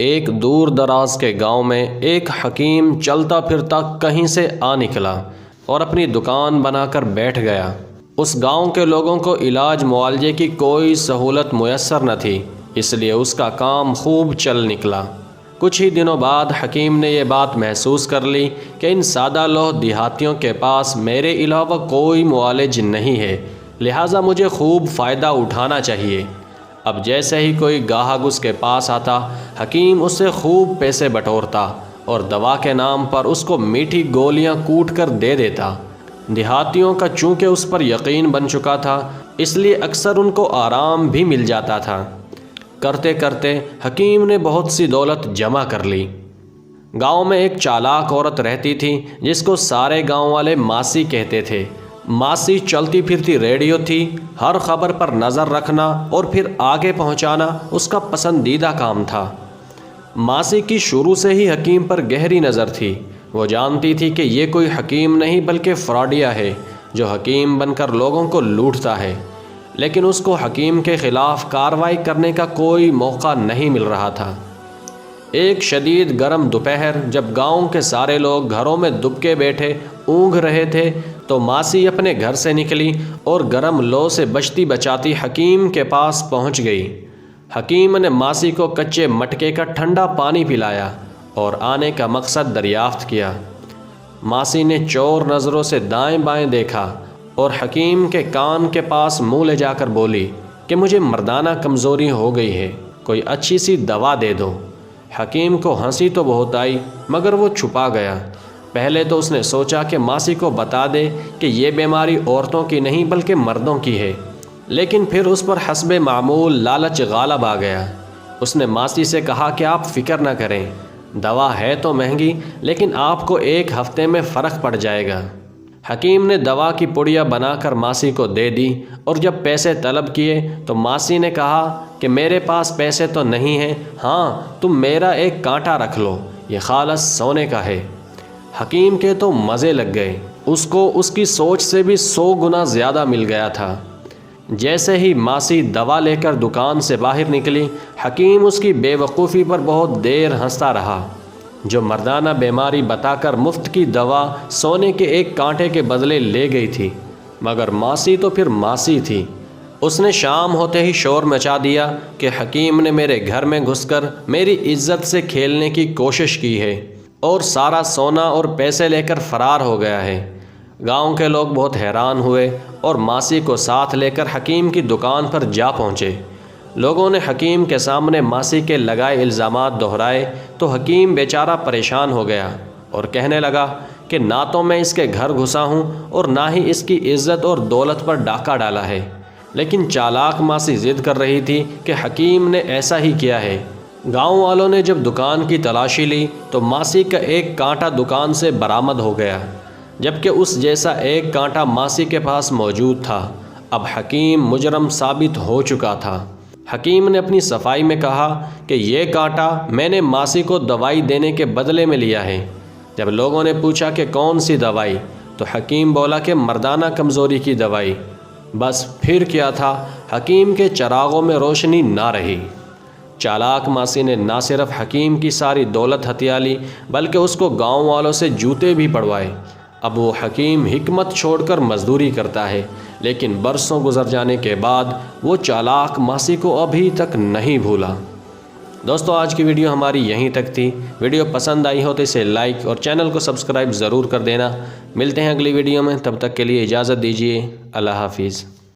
ایک دور دراز کے گاؤں میں ایک حکیم چلتا پھرتا کہیں سے آ نکلا اور اپنی دکان بنا کر بیٹھ گیا۔ اس گاؤں کے لوگوں کو علاج معالجے کی کوئی سہولت میسر نہ تھی، اس لیے اس کا کام خوب چل نکلا۔ کچھ ہی دنوں بعد حکیم نے یہ بات محسوس کر لی کہ ان سادہ لوح دیہاتیوں کے پاس میرے علاوہ کوئی معالج نہیں ہے، لہٰذا مجھے خوب فائدہ اٹھانا چاہیے۔ اب جیسے ہی کوئی گاہک اس کے پاس آتا، حکیم اس سے خوب پیسے بٹورتا اور دوا کے نام پر اس کو میٹھی گولیاں کوٹ کر دے دیتا۔ دیہاتیوں کا چونکہ اس پر یقین بن چکا تھا، اس لیے اکثر ان کو آرام بھی مل جاتا تھا۔ کرتے کرتے حکیم نے بہت سی دولت جمع کر لی۔ گاؤں میں ایک چالاک عورت رہتی تھی جس کو سارے گاؤں والے ماسی کہتے تھے۔ ماسی چلتی پھرتی ریڈیو تھی، ہر خبر پر نظر رکھنا اور پھر آگے پہنچانا اس کا پسندیدہ کام تھا۔ ماسی کی شروع سے ہی حکیم پر گہری نظر تھی۔ وہ جانتی تھی کہ یہ کوئی حکیم نہیں بلکہ فراڈیا ہے جو حکیم بن کر لوگوں کو لوٹتا ہے، لیکن اس کو حکیم کے خلاف کارروائی کرنے کا کوئی موقع نہیں مل رہا تھا۔ ایک شدید گرم دوپہر جب گاؤں کے سارے لوگ گھروں میں دبکے بیٹھے اونگھ رہے تھے تو ماسی اپنے گھر سے نکلی اور گرم لو سے بچتی بچاتی حکیم کے پاس پہنچ گئی۔ حکیم نے ماسی کو کچے مٹکے کا ٹھنڈا پانی پلایا اور آنے کا مقصد دریافت کیا۔ ماسی نے چور نظروں سے دائیں بائیں دیکھا اور حکیم کے کان کے پاس منہ لے جا کر بولی کہ مجھے مردانہ کمزوری ہو گئی ہے، کوئی اچھی سی دوا دے دو۔ حکیم کو ہنسی تو بہت آئی مگر وہ چھپا گیا۔ پہلے تو اس نے سوچا کہ ماسی کو بتا دے کہ یہ بیماری عورتوں کی نہیں بلکہ مردوں کی ہے، لیکن پھر اس پر حسب معمول لالچ غالب آ گیا۔ اس نے ماسی سے کہا کہ آپ فکر نہ کریں، دوا ہے تو مہنگی لیکن آپ کو 1 ہفتے میں فرق پڑ جائے گا۔ حکیم نے دوا کی پڑیا بنا کر ماسی کو دے دی اور جب پیسے طلب کیے تو ماسی نے کہا کہ میرے پاس پیسے تو نہیں ہیں، ہاں تم میرا ایک کانٹا رکھ لو، یہ خالص سونے کا ہے۔ حکیم کے تو مزے لگ گئے، اس کو اس کی سوچ سے بھی 100 گنا زیادہ مل گیا تھا۔ جیسے ہی ماسی دوا لے کر دکان سے باہر نکلی، حکیم اس کی بے وقوفی پر بہت دیر ہنستا رہا۔ جو مردانہ بیماری بتا کر مفت کی دوا سونے کے ایک کانٹے کے بدلے لے گئی تھی، مگر ماسی تو پھر ماسی تھی۔ اس نے شام ہوتے ہی شور مچا دیا کہ حکیم نے میرے گھر میں گھس کر میری عزت سے کھیلنے کی کوشش کی ہے اور سارا سونا اور پیسے لے کر فرار ہو گیا ہے۔ گاؤں کے لوگ بہت حیران ہوئے اور ماسی کو ساتھ لے کر حکیم کی دکان پر جا پہنچے۔ لوگوں نے حکیم کے سامنے ماسی کے لگائے الزامات دہرائے تو حکیم بیچارہ پریشان ہو گیا اور کہنے لگا کہ نہ تو میں اس کے گھر گھسا ہوں اور نہ ہی اس کی عزت اور دولت پر ڈاکہ ڈالا ہے، لیکن چالاک ماسی ضد کر رہی تھی کہ حکیم نے ایسا ہی کیا ہے۔ گاؤں والوں نے جب دکان کی تلاشی لی تو ماسی کا ایک کانٹا دکان سے برآمد ہو گیا، جبکہ اس جیسا ایک کانٹا ماسی کے پاس موجود تھا۔ اب حکیم مجرم ثابت ہو چکا تھا۔ حکیم نے اپنی صفائی میں کہا کہ یہ کانٹا میں نے ماسی کو دوائی دینے کے بدلے میں لیا ہے۔ جب لوگوں نے پوچھا کہ کون سی دوائی تو حکیم بولا کہ مردانہ کمزوری کی دوائی۔ بس پھر کیا تھا، حکیم کے چراغوں میں روشنی نہ رہی۔ چالاک ماسی نے نہ صرف حکیم کی ساری دولت ہتھیا لی بلکہ اس کو گاؤں والوں سے جوتے بھی پڑوائے۔ اب وہ حکیم حکمت چھوڑ کر مزدوری کرتا ہے، لیکن برسوں گزر جانے کے بعد وہ چالاک ماسی کو ابھی تک نہیں بھولا۔ دوستو آج کی ویڈیو ہماری یہیں تک تھی۔ ویڈیو پسند آئی ہو تو اسے لائک اور چینل کو سبسکرائب ضرور کر دینا۔ ملتے ہیں اگلی ویڈیو میں، تب تک کے لیے اجازت دیجیے۔ اللہ حافظ۔